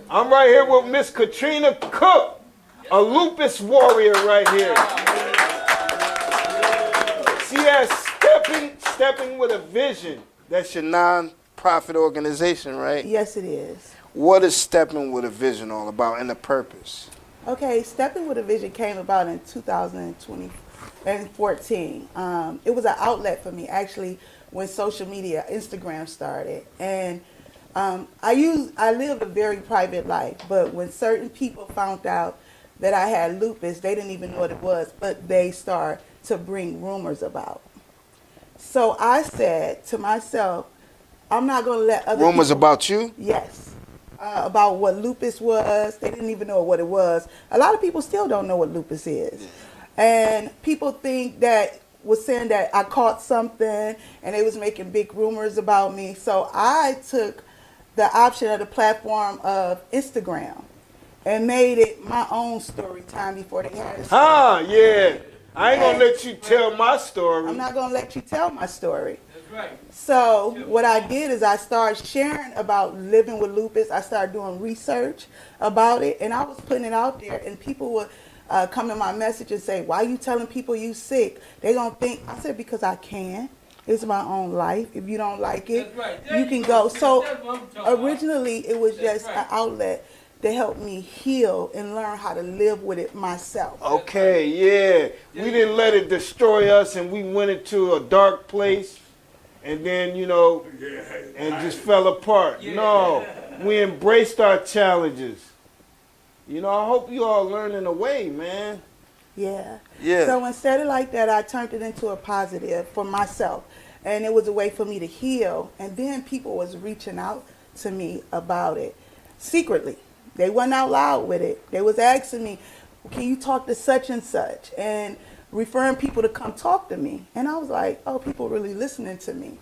I'm right here with Miss Katrina Cooke, a lupus warrior right here. She has Stepping with a Vision. That's your non-profit organization, right? Yes, it is. What is Stepping with a Vision all about and the purpose? Okay, Stepping with a Vision came about in 2014. It was an outlet for me, actually, when social media, Instagram started. And I lived a very private life, but when certain people found out that I had lupus, they didn't even know what it was, but they started to bring rumors about. So I said to myself, I'm not going to let other rumors people, about you? Yes. About what lupus was. They didn't even know what it was. A lot of people still don't know what lupus is. And people think that was saying that I caught something and they was making big rumors about me. So I took the option of the platform of Instagram and made it my own story time before they had it. Yeah. I ain't going to let you tell my story. I'm not going to let you tell my story. That's right. So what I did is I started sharing about living with lupus. I started doing research about it, and I was putting it out there, and people would come in my message and say, why are you telling people you sick? They going to think, I said, because I can. It's my own life. If you don't like it, you can go. So originally it was just an outlet to help me heal and learn how to live with it myself. Okay, yeah. We didn't let it destroy us, and we went into a dark place, and then, and just fell apart. No, we embraced our challenges. I hope you all learning a way, man. Yeah. Yeah. So instead of like that, I turned it into a positive for myself. And it was a way for me to heal. And then people was reaching out to me about it secretly. They wasn't out loud with it. They was asking me, can you talk to such and such? And referring people to come talk to me. And I was like, oh, people really listening to me.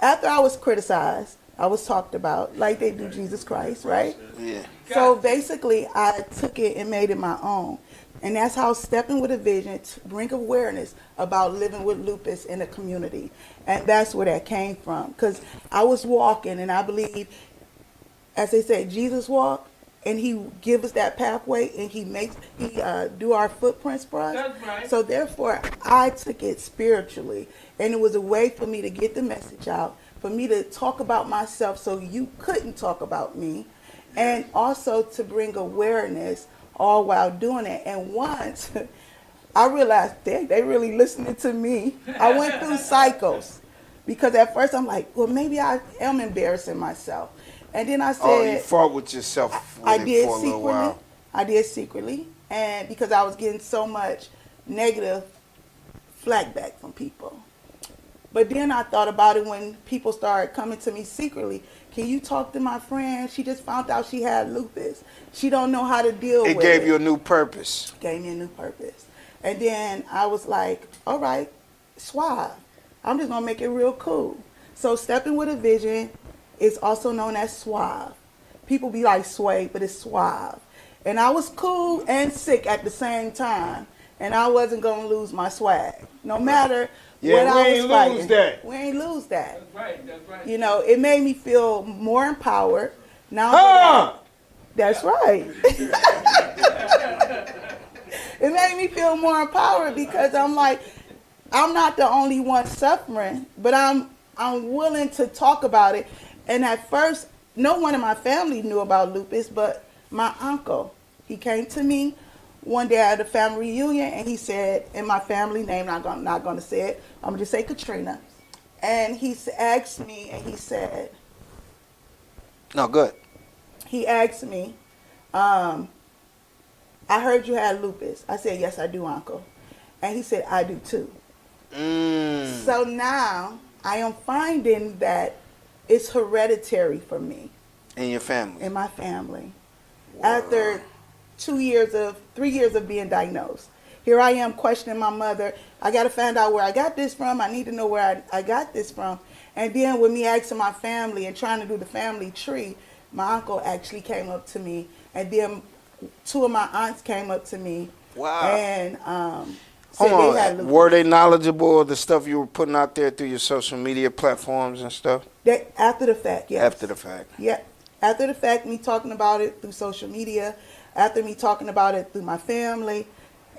After I was criticized, I was talked about like they do Jesus Christ, right? Yeah. So basically, I took it and made it my own. And that's how Stepping with a Vision to bring awareness about living with lupus in the community. And that's where that came from. Because I was walking, and I believe, as they say, Jesus walked, and he give us that pathway, and he do our footprints for us. That's right. So therefore, I took it spiritually. And it was a way for me to get the message out, for me to talk about myself so you couldn't talk about me, and also to bring awareness all while doing it. And once I realized they really listening to me, I went through cycles, because at first I'm like, well, maybe I am embarrassing myself. And then I said, oh, you fought with yourself I did for a little while. I did secretly, and because I was getting so much negative flack back from people. But then I thought about it when people started coming to me secretly. Can you talk to my friend? She just found out she had lupus. She don't know how to deal with it. It gave you a new purpose. Gave me a new purpose. And then I was like, all right, suave. I'm just going to make it real cool. So Stepping with a Vision is also known as suave. People be like sway, but it's suave. And I was cool and sick at the same time. And I wasn't going to lose my swag. No matter what I was fighting. We ain't lose that. That's right, that's right. It made me feel more empowered. Now that's right. It made me feel more empowered, because I'm like, I'm not the only one suffering, but I'm willing to talk about it. And at first, no one in my family knew about lupus, but my uncle. He came to me one day at a family reunion, and he said, in my family name, I'm not going to say it, I'm going to just say Katrina. And he asked me, and he said, no, good. He asked me, I heard you had lupus. I said, yes, I do, Uncle. And he said, I do too. So now I am finding that it's hereditary for me. In your family? In my family. Wow. After 3 years of being diagnosed. Here I am questioning my mother. I got to find out where I got this from. I need to know where I got this from. And then with me asking my family and trying to do the family tree, my uncle actually came up to me. And then 2 of my aunts came up to me. Wow. And hold on. Were they knowledgeable of the stuff you were putting out there through your social media platforms and stuff? After the fact, yes. After the fact. Yeah. After the fact, me talking about it through social media, after me talking about it through my family.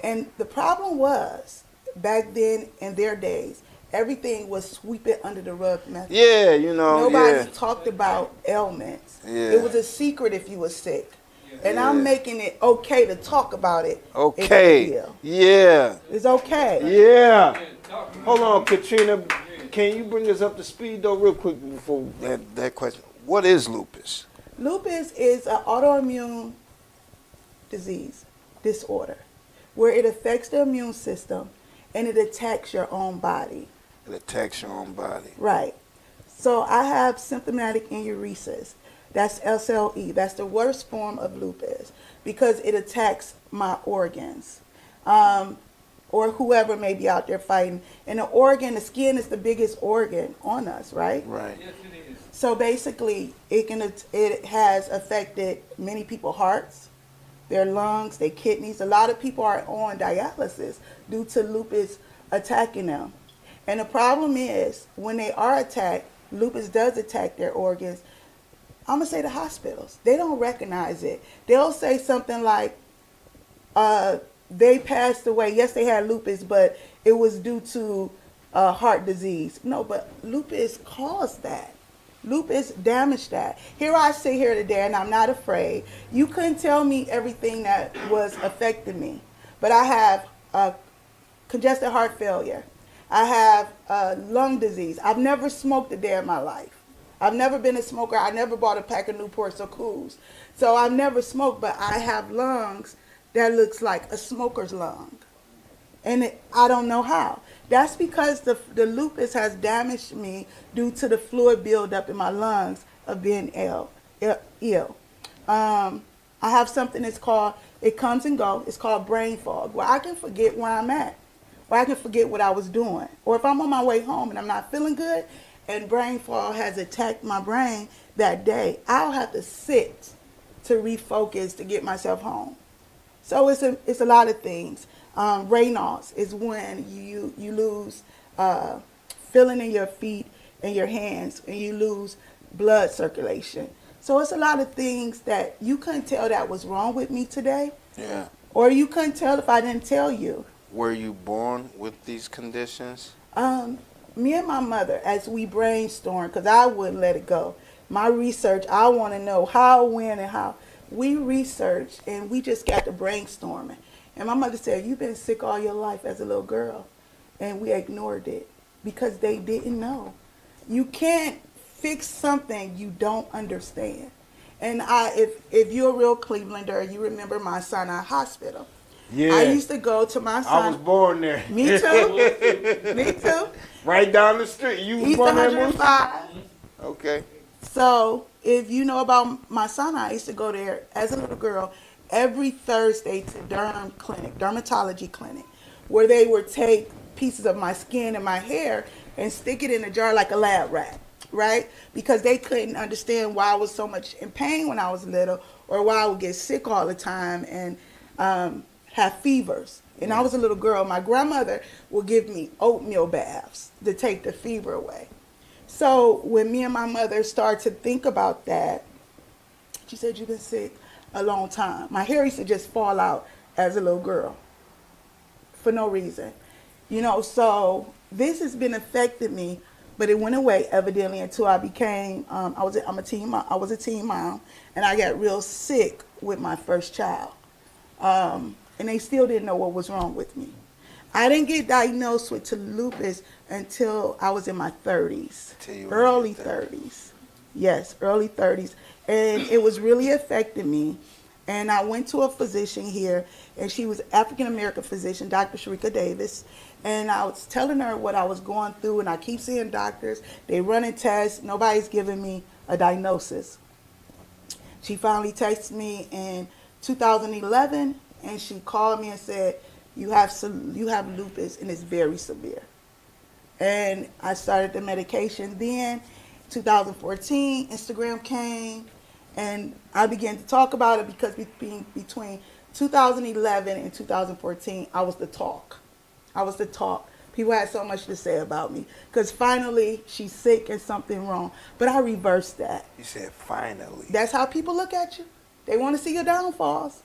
And the problem was, back then in their days, everything was sweeping under the rug method. Yeah, you know, Nobody talked about ailments. Yeah. It was a secret if you were sick. And Yeah. I'm making it okay to talk about it. Okay. Yeah. It's okay. Yeah. Hold on, Katrina. Can you bring us up to speed, though, real quick before that question? What is lupus? Lupus is an autoimmune disorder, where it affects the immune system and it attacks your own body. It attacks your own body. Right. So I have symptomatic enuresis. That's SLE. That's the worst form of lupus because it attacks my organs. Or whoever may be out there fighting. And the skin is the biggest organ on us, right? Right. Yes, it is. So basically, it has affected many people's hearts, their lungs, their kidneys. A lot of people are on dialysis due to lupus attacking them. And the problem is, when they are attacked, lupus does attack their organs. I'm going to say the hospitals. They don't recognize it. They'll say something like, they passed away. Yes, they had lupus, but it was due to heart disease. No, but lupus caused that. Lupus damaged that. Here I sit here today, and I'm not afraid. You couldn't tell me everything that was affecting me, but I have congestive heart failure. I have lung disease. I've never smoked a day in my life. I've never been a smoker. I never bought a pack of Newports or Cooks. So I've never smoked, but I have lungs that looks like a smoker's lung. And I don't know how. That's because the lupus has damaged me due to the fluid buildup in my lungs of being ill. I have something that's called, it comes and goes, it's called brain fog, where I can forget where I'm at, where I can forget what I was doing. Or if I'm on my way home and I'm not feeling good, and brain fog has attacked my brain that day, I'll have to sit to refocus to get myself home. So it's a lot of things. Raynaud's is when you lose feeling in your feet and your hands, and you lose blood circulation. So it's a lot of things that you couldn't tell that was wrong with me today. Yeah. Or you couldn't tell if I didn't tell you. Were you born with these conditions? Me and my mother, as we brainstormed, because I wouldn't let it go. My research, I want to know how, when, and how. We researched, and we just got to brainstorming. And my mother said, you've been sick all your life as a little girl. And we ignored it because they didn't know. You can't fix something you don't understand. And if you're a real Clevelander, you remember my Sinai Hospital. Yeah. I used to go to my Sinai. I was born there. Me too. Me too. Right down the street. You was East born there? 105. Okay. So if you know about my Sinai, I used to go there as a little girl every Thursday to dermatology clinic, where they would take pieces of my skin and my hair and stick it in a jar like a lab rat, right? Because they couldn't understand why I was so much in pain when I was little, or why I would get sick all the time and have fevers. And I was a little girl. My grandmother would give me oatmeal baths to take the fever away. So when me and my mother started to think about that, she said, you've been sick a long time. My hair used to just fall out as a little girl for no reason. You know, so this has been affecting me, but it went away evidently until I became, I was a teen mom, and I got real sick with my first child. And they still didn't know what was wrong with me. I didn't get diagnosed with lupus until I was in my 30s, early 30s. Yes, early 30s. And it was really affecting me. And I went to a physician here, and she was African-American physician, Dr. Sharika Davis. And I was telling her what I was going through, and I keep seeing doctors. They running tests. Nobody's giving me a diagnosis. She finally texted me in 2011, and she called me and said, you have lupus, and it's very severe. And I started the medication then. 2014, Instagram came, and I began to talk about it because between 2011 and 2014, I was the talk. People had so much to say about me because finally she's sick and something wrong. But I reversed that. You said finally. That's how people look at you. They want to see your downfalls.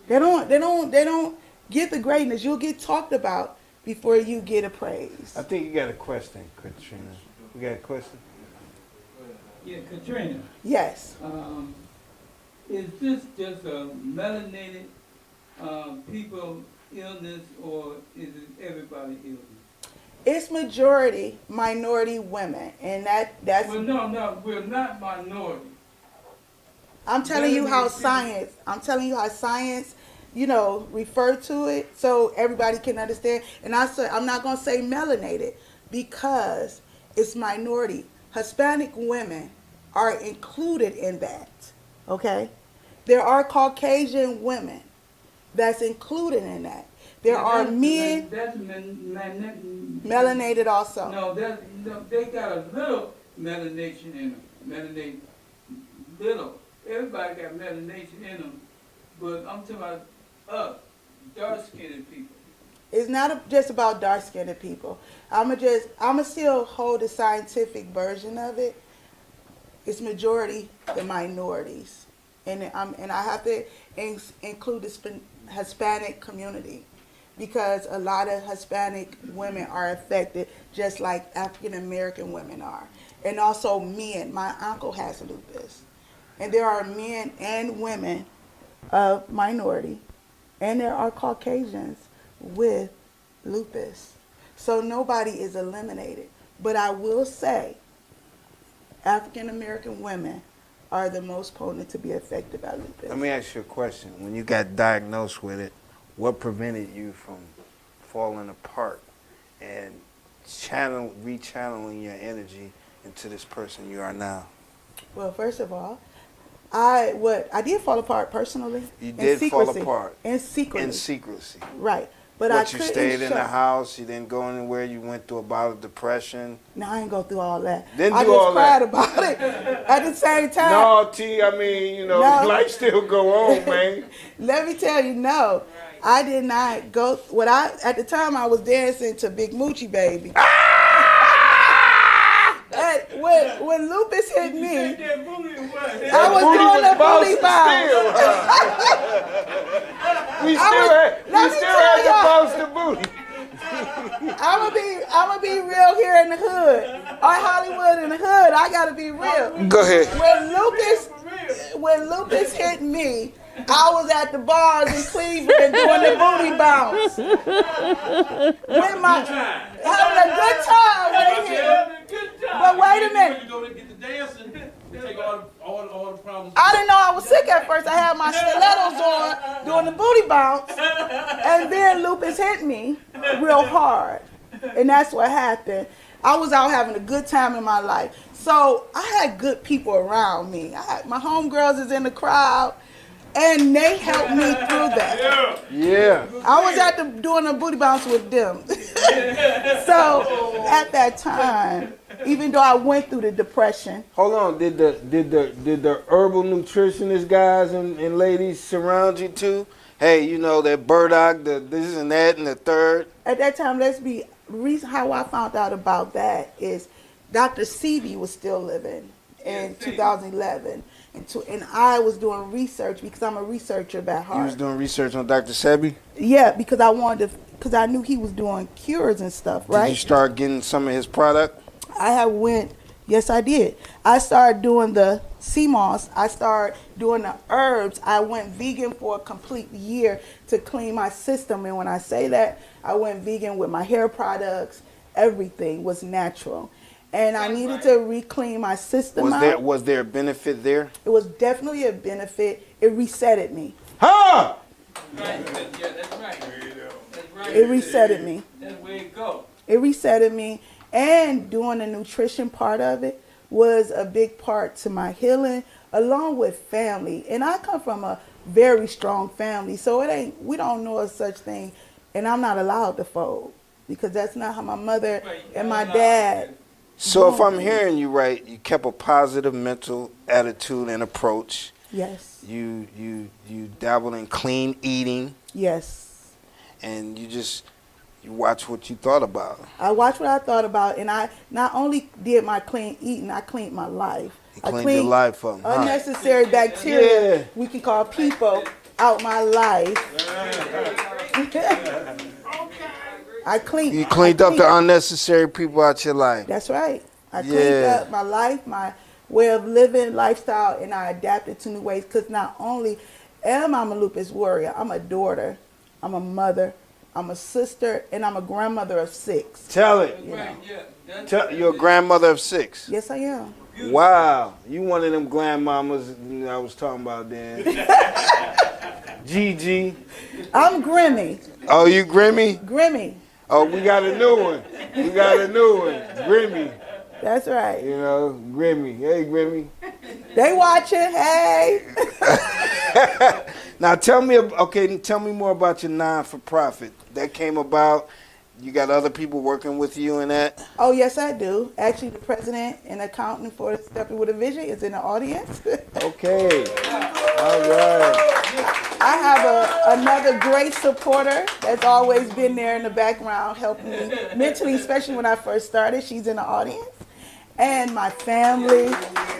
They don't get the greatness. You'll get talked about before you get a praise. I think you got a question, Katrina. You got a question? Yeah, Katrina. Yes. Is this just a melanated people illness, or is it everybody illness? It's majority minority women, and that's. Well, no, we're not minority. I'm telling you how science. I'm telling you how science, refer to it so everybody can understand. And I'm not gonna say melanated because it's minority. Hispanic women are included in that. Okay, there are Caucasian women that's included in that. There are men melanated also. No, they got a little melanation in them. Melanate little. Everybody got melanation in them, but I'm talking about us, dark-skinned people. It's not just about dark-skinned people. I'ma still hold the scientific version of it. It's majority the minorities, and I have to include the Hispanic community because a lot of Hispanic women are affected just like African American women are, and also men. My uncle has lupus, and there are men and women of minority, and there are Caucasians with lupus. So nobody is eliminated. But I will say African American women are the most potent to be affected by lupus. Let me ask you a question. When you got diagnosed with it, what prevented you from falling apart and rechanneling your energy into this person you are now? Well, first of all, I did fall apart personally. You did fall apart. In secrecy. In secrecy. Right. But you stayed in the house, you didn't go anywhere, you went through a bout of depression. No, I ain't go through all that. Didn't I do just all cried that. about it at the same time. No, T, I mean, No. life still go on, man. Let me tell you, no. I did not go. At the time I was dancing to Big Moochie Baby. And when lupus hit me, I was doing a booty bounce. We still had to bounce the booty. I'ma be real here in the hood. Or Hollywood in the hood. I gotta be real. Go ahead. When lupus hit me, I was at the bars in Cleveland doing the booty bounce. Having a good time when it hit. But wait a minute. You go to get the dancing, you take all the problems. I didn't know I was sick at first. I had my stilettos on doing the booty bounce. And then lupus hit me real hard. And that's what happened. I was out having a good time in my life. So I had good people around me. My homegirls is in the crowd. And they helped me through that. Yeah. I was doing a booty bounce with them. So at that time, even though I went through the depression. Hold on, did the herbal nutritionist guys and ladies surround you too? Hey, that burdock, this and that and the third. At that time, the reason how I found out about that is Dr. Sebi was still living in 2011. And I was doing research because I'm a researcher by heart. You was doing research on Dr. Sebi? Yeah, because I knew he was doing cures and stuff, right? Did you start getting some of his product? Yes, I did. I started doing the sea moss. I started doing the herbs. I went vegan for a complete year to clean my system. And when I say that, I went vegan with my hair products. Everything was natural. And I needed to re-clean my system out. Was there a benefit there? It was definitely a benefit. It resetted me. Huh? Right. Yeah, that's right. That's right. It resetted me. That's where it goes. It resetted me. And doing the nutrition part of it was a big part to my healing, along with family. And I come from a very strong family, so we don't know a such thing. And I'm not allowed to fold because that's not how my mother and my dad. So if I'm hearing you right, you kept a positive mental attitude and approach. Yes. You dabbled in clean eating. Yes. And you just You watch what you thought about. I watched what I thought about, and I not only did my clean eating, I cleaned my life. You I cleaned your life up, huh? unnecessary bacteria Yeah. we can call people out my life. I cleaned. You cleaned up the unnecessary people out your life. That's right. I cleaned Yeah. up my life, my way of living, lifestyle, and I adapted to new ways. Because not only am I a lupus warrior, I'm a daughter, I'm a mother, I'm a sister, and I'm a grandmother of 6. Tell it. Right, yeah. You're a grandmother of 6. Yes, I am. Wow. You one of them grandmamas I was talking about then. Gigi. I'm Grimmy. Oh, you Grimmy? Grimmy. Oh, we got a new one. We got a new one. Grimmy. That's right. You know, Grimmy. Hey, Grimmy. They watching. Hey. Now tell me more about your non-for-profit. That came about. You got other people working with you in that? Oh, yes, I do. Actually, the president and accountant for Stepping with a Vision is in the audience. Okay. All right. I have another great supporter that's always been there in the background helping me mentally, especially when I first started. She's in the audience. And my family.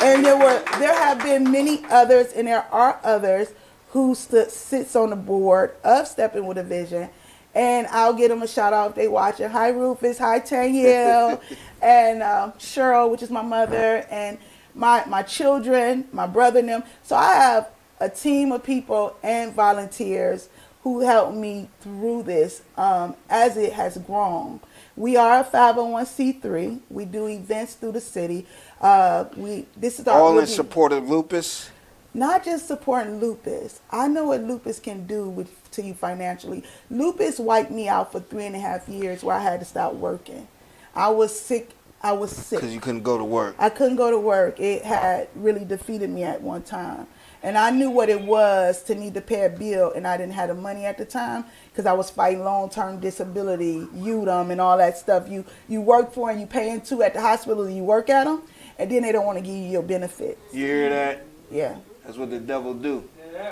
And there have been many others, and there are others who sits on the board of Stepping with a Vision. And I'll give them a shout out if they watching. Hi, Rufus. Hi, Tanyelle. And Cheryl, which is my mother. And my children, my brother and them. So I have a team of people and volunteers who help me through this as it has grown. We are a 501c3. We do events through the city. This is our All in support of lupus? Not just supporting lupus. I know what lupus can do to you financially. Lupus wiped me out for 3.5 years where I had to stop working. I was sick. Because you couldn't go to work. I couldn't go to work. It had really defeated me at one time. And I knew what it was to need to pay a bill, and I didn't have the money at the time because I was fighting long-term disability, UDM, and all that stuff you work for and you pay into at the hospital and you work at them, and then they don't want to give you your benefits. You hear that? Yeah. That's what the devil do.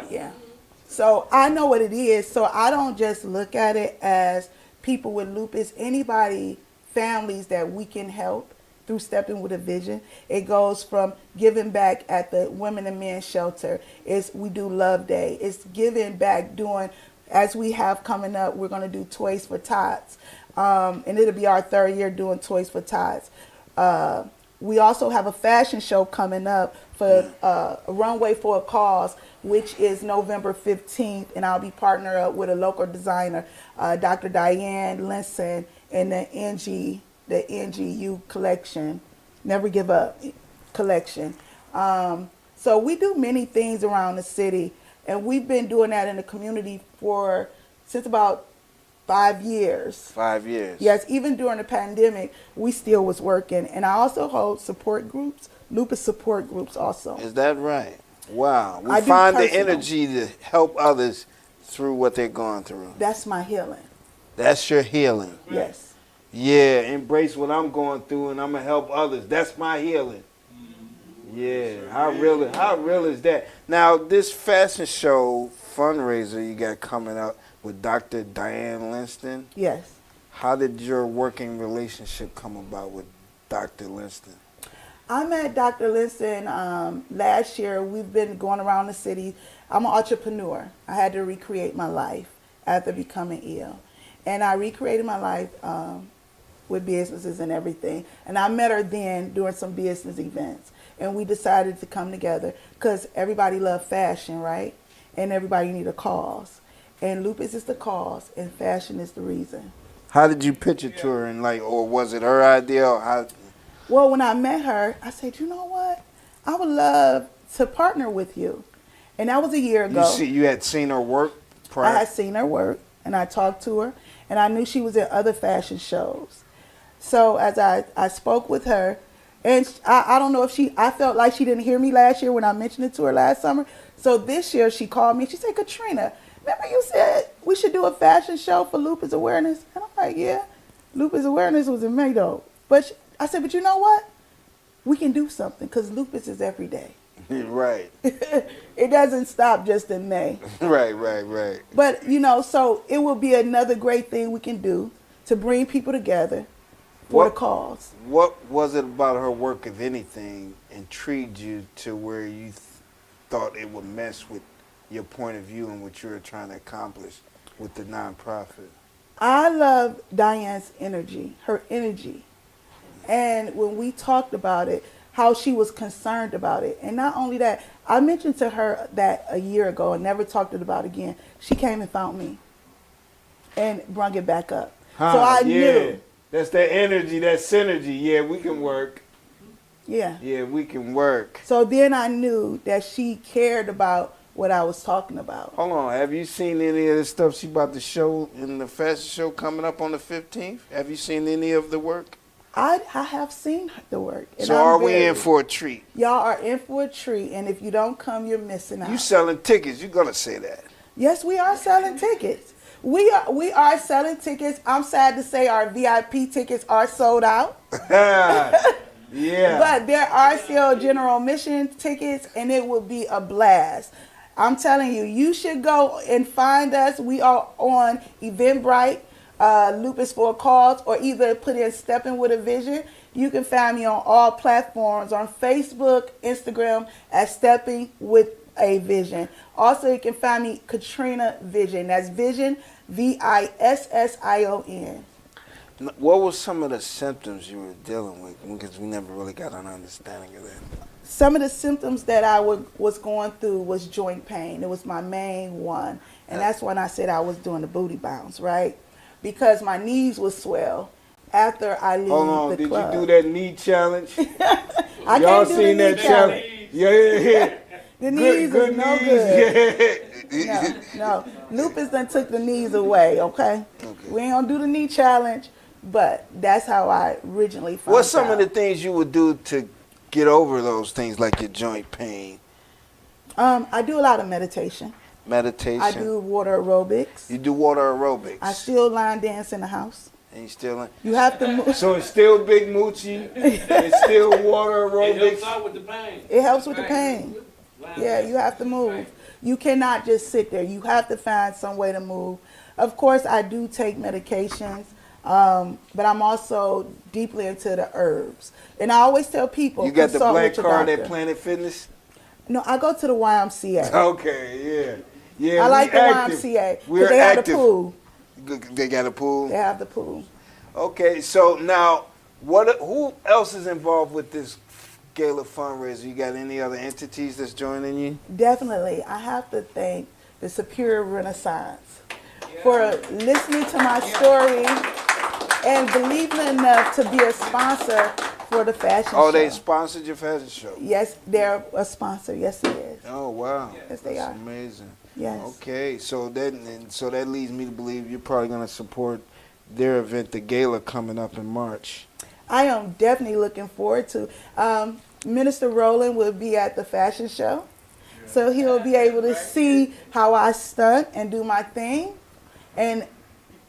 Yeah. So I know what it is. So I don't just look at it as people with lupus, anybody, families that we can help through Stepping with a Vision. It goes from giving back at the Women and Men Shelter. We do Love Day. It's giving back doing, as we have coming up, we're going to do Toys for Tots. And it'll be our 3rd year doing Toys for Tots. We also have a fashion show coming up for a Runway for a Cause, which is November 15th. And I'll be partnered up with a local designer, Dr. Diane Linson, and the NGU collection, Never Give Up collection. So we do many things around the city, and we've been doing that in the community since about 5 years. 5 years. Yes, even during the pandemic, we still was working. And I also hold support groups, lupus support groups also. Is that right? Wow. We I do find the personal. energy to help others through what they're going through. That's my healing. That's your healing. Yes. Yeah, embrace what I'm going through and I'm going to help others. That's my healing. Yeah, how real is that? Now, this fashion show fundraiser you got coming up with Dr. Diane Linston, Yes. how did your working relationship come about with Dr. Linston? I met Dr. Linston last year. We've been going around the city. I'm an entrepreneur. I had to recreate my life after becoming ill. And I recreated my life with businesses and everything. And I met her then doing some business events. And we decided to come together because everybody loves fashion, right? And everybody need a cause. And lupus is the cause and fashion is the reason. How did you pitch it to her, and or was it her idea, or how? Well, when I met her, I said, you know what? I would love to partner with you. And that was a year ago. You had seen her work prior? I had seen her work, and I talked to her, and I knew she was in other fashion shows. So as I spoke with her, and I don't know if I felt like she didn't hear me last year when I mentioned it to her last summer. So this year she called me. She said, Katrina, remember you said we should do a fashion show for lupus awareness? And I'm like, yeah, lupus awareness was in May though. But I said, but you know what? We can do something because lupus is every day. Right. It doesn't stop just in May. Right. But, so it will be another great thing we can do to bring people together for the cause. What was it about her work, if anything, intrigued you to where you thought it would mess with your point of view and what you were trying to accomplish with the nonprofit? I love Diane's energy, her energy. And when we talked about it, how she was concerned about it. And not only that, I mentioned to her that a year ago and never talked about it again. She came and found me and brought it back up. So I knew. That's that energy, that synergy. Yeah, we can work. Yeah. Yeah, we can work. So then I knew that she cared about what I was talking about. Hold on, have you seen any of the stuff she about to show in the fashion show coming up on the 15th? Have you seen any of the work? I have seen the work. And So are we in for a treat? Y'all are in for a treat, and if you don't come, you're missing out. You selling tickets, you're going to say that. Yes, we are selling tickets. We are selling tickets. I'm sad to say our VIP tickets are sold out. Yeah. But there are still general admission tickets, and it will be a blast. I'm telling you, you should go and find us. We are on Eventbrite, Lupus for a Cause, or either put in Stepping with a Vision. You can find me on all platforms, on Facebook, Instagram, at Stepping with a Vision. Also, you can find me Katrina Vision. That's Vision, Vission. What were some of the symptoms you were dealing with? Because we never really got an understanding of that. Some of the symptoms that I was going through was joint pain. It was my main one. And that's when I said I was doing the booty bounce, right? Because my knees would swell after I leave Hold on, the did club. you do that knee challenge? I Y'all can't do seen the that knee challenge? Yeah. The knees is no good. Yeah. No. Lupus done took the knees away, okay? We ain't gonna do the knee challenge, but that's how I originally found What's some out. of the things you would do to get over those things like your joint pain? I do a lot of meditation. Meditation. I do water aerobics. You do water aerobics. I still line dance in the house. And you still in? You have to move. So it's still Big Moochie. It's still water It aerobics. helps out with the pain. It helps with the pain. Yeah, you have to move. You cannot just sit there. You have to find some way to move. Of course, I do take medications, but I'm also deeply into the herbs. And I always tell people, You got the consult black with your card doctor. at Planet Fitness? No, I go to the YMCA. Okay, yeah. Yeah, I like we the active. YMCA We're because they have active. the pool. They got a pool? They have the pool. Okay, so now, who else is involved with this gala fundraiser? You got any other entities that's joining you? Definitely. I have to thank the Superior Renaissance for listening to my story and believing enough to be a sponsor for the fashion show. Oh, they sponsored your fashion show? Yes, they're a sponsor. Yes, it is. Oh, wow. Yes, they That's are. amazing. Yes. Okay, so that leads me to believe you're probably going to support their event, the gala, coming up in March. I am definitely looking forward to. Minister Rowland will be at the fashion show, so he'll be able to see how I stunt and do my thing, and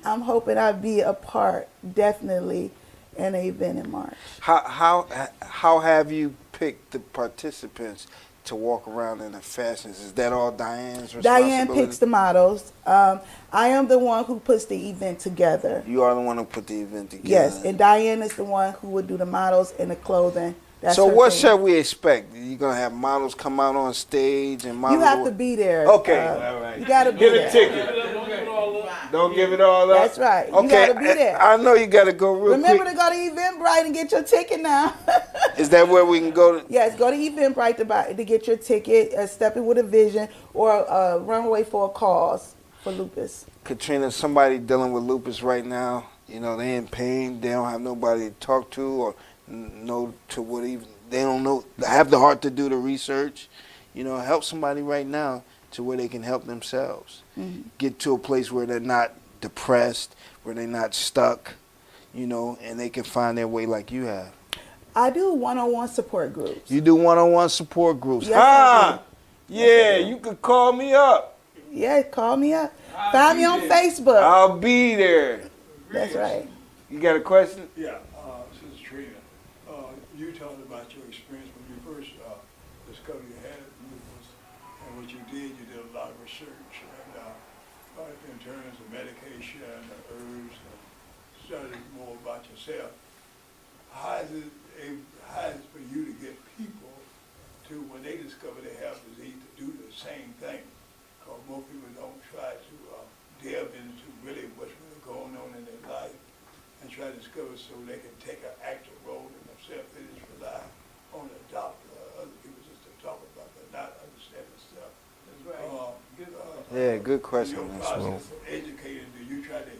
I'm hoping I'll be a part, definitely, in an event in March. How have you picked the participants to walk around in the fashions? Is that all Diane's responsibility? Diane picks the models. I am the one who puts the event together. You are the one who put the event together. Yes, and Diane is the one who would do the models and the clothing. That's So her what thing. shall we expect? You gonna have models come out on stage and models? You have to be there. Okay, all right. You got to be Get there. a ticket. Don't give it all up. That's right. You Okay, gotta be there. I know you got to go real Remember quick. to go to Eventbrite and get your ticket now. Is that where we can go to? Yes, go to Eventbrite to get your ticket, Stepping with a Vision, or Runway for a Cause for Lupus. Katrina, somebody dealing with lupus right now, you know, they in pain, they don't have nobody to talk to or know to what even, they don't know, have the heart to do the research. You know, help somebody right now to where they can help themselves. Mm-hmm. Get to a place where they're not depressed, where they're not stuck, you know, and they can find their way like you have. I do one-on-one support groups. You do one-on-one support groups. Yes, I Yeah, you could call me up. Yeah, call me up. Find me on Facebook. I'll be there. That's right. You got a question? Yeah, this is Trina. You talked about your experience when you first discovered you had lupus, and what you did a lot of research, and in terms of medication, herbs, and study more about yourself, how is it for you to get people to, when they discover they have disease, to do the same thing? Because most people don't try to delve into really what's really going on in their life and try to discover so they can take an active role in themselves. They just rely on the doctor or other people just to talk about, but not understand themselves. That's right. Yeah, good question. In your process of educating, do you try to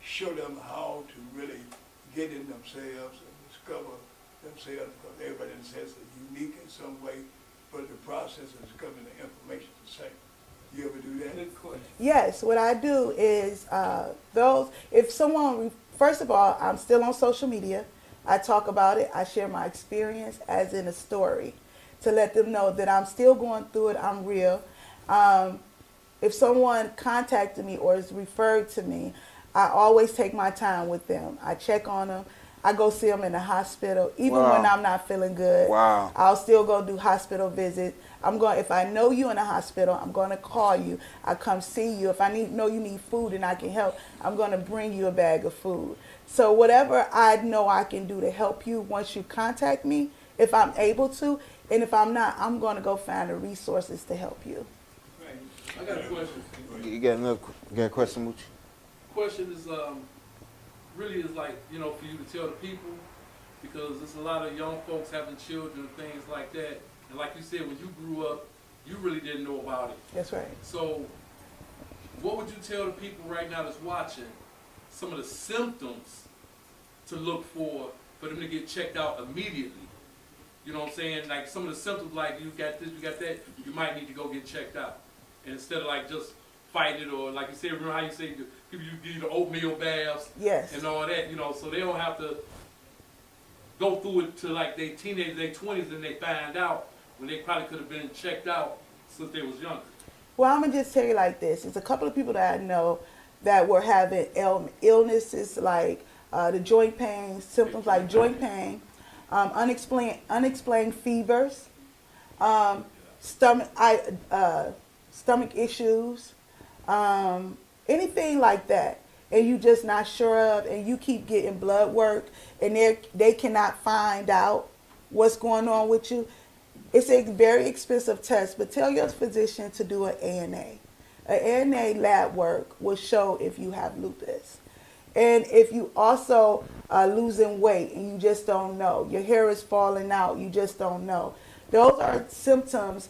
show them how to really get in themselves and discover themselves? Because everybody says it's unique in some way, but the process of discovering the information is the same. You ever do that? Good question. Yes, what I do is if someone, first of all, I'm still on social media. I talk about it. I share my experience as in a story to let them know that I'm still going through it. I'm real. If someone contacted me or is referred to me, I always take my time with them. I check on them. I go see them in the hospital, even when I'm not feeling good. Wow. I'll still go do hospital visits. If I know you in a hospital, I'm going to call you. I come see you. If I know you need food and I can help, I'm going to bring you a bag of food. So whatever I know I can do to help you once you contact me, if I'm able to, and if I'm not, I'm going to go find the resources to help you. I got a question. You got a question, Mooch? Question is really is like, you know, for you to tell the people, because there's a lot of young folks having children and things like that. And like you said, when you grew up, you really didn't know about it. That's right. So what would you tell the people right now that's watching some of the symptoms to look for them to get checked out immediately? You know what I'm saying? Like some of the symptoms, like you got this, you got that, you might need to go get checked out. And instead of like just fight it, or like you said, remember how you say people you give you the oatmeal baths, Yes. and all that, you know, so they don't have to go through it to like they teenagers, their 20s, and they find out when they probably could have been checked out since they was younger. Well, I'm going to just tell you like this. There's a couple of people that I know that were having illnesses like the joint pain, symptoms like joint pain, unexplained fevers, stomach issues, anything like that, and you just not sure of, and you keep getting blood work, and they cannot find out what's going on with you. It's a very expensive test, but tell your physician to do an ANA. An ANA lab work will show if you have lupus. And if you also are losing weight and you just don't know, your hair is falling out, you just don't know. Those are symptoms.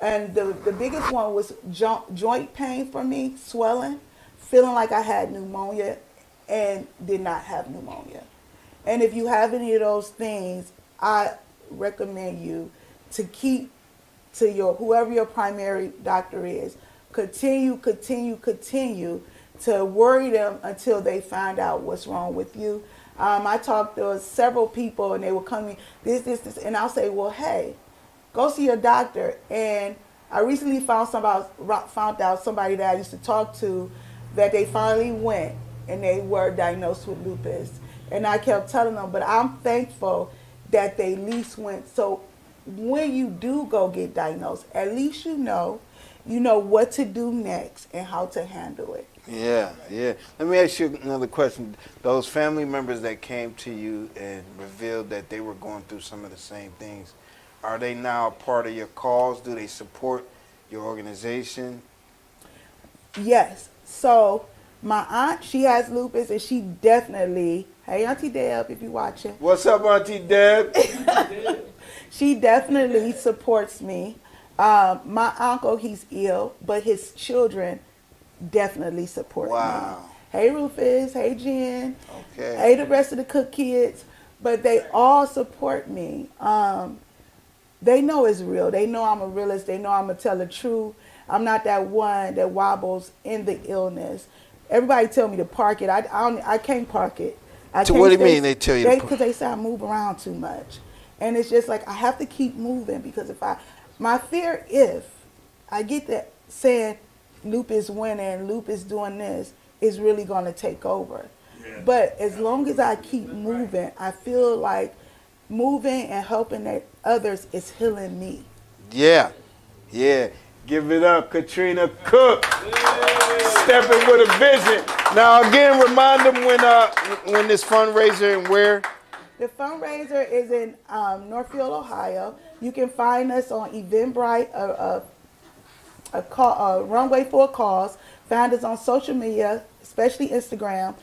And the biggest one was joint pain for me, swelling, feeling like I had pneumonia and did not have pneumonia. And if you have any of those things, I recommend you to keep to whoever your primary doctor is. Continue to worry them until they find out what's wrong with you. I talked to several people and they will come in, this, and I'll say, well, hey, go see your doctor. And I recently found out somebody that I used to talk to that they finally went and they were diagnosed with lupus. And I kept telling them, but I'm thankful that they at least went. So when you do go get diagnosed, at least you know what to do next and how to handle it. Yeah. Let me ask you another question. Those family members that came to you and revealed that they were going through some of the same things, are they now a part of your cause? Do they support your organization? Yes. So my aunt, she has lupus, and she definitely, hey, Auntie Deb, if you're watching. What's up, Auntie Deb? She definitely supports me. My uncle, he's ill, but his children definitely support me. Hey, Rufus. Hey, Jen. Okay. Hey, the rest of the Cooke kids. But they all support me. They know it's real. They know I'm a realist. They know I'm going to tell the truth. I'm not that one that wobbles in the illness. Everybody tell me to park it. I can't park it. So what do you mean they tell you to park it? Because they say I move around too much. And it's just like I have to keep moving, because my fear, if I get that saying lupus winning, lupus doing this, is really going to take over. Yeah. But as long as I keep moving, I feel like moving and helping others is healing me. Yeah. Give it up, Katrina Cooke. Stepping with a vision. Now again, remind them when this fundraiser and where. The fundraiser is in Northfield, Ohio. You can find us on Eventbrite, a runway for a cause. Find us on social media, especially Instagram.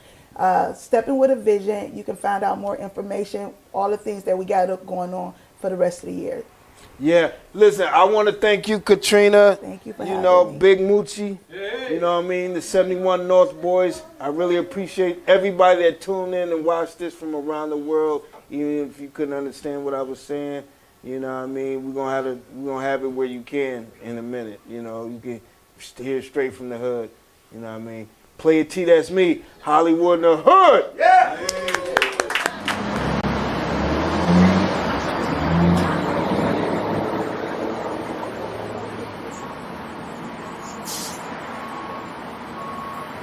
Stepping with a Vision. You can find out more information, all the things that we got going on for the rest of the year. Yeah, listen, I want to thank you, Katrina. Thank you for You having know, me. Big Moochie. You know what I mean? The 71 North boys. I really appreciate everybody that tuned in and watched this from around the world. Even if you couldn't understand what I was saying, you know what I mean? We're gonna have it where you can in a minute. You know, you can hear straight from the hood. You know what I mean? Play a T, that's me. Hollywood in the hood. Yeah.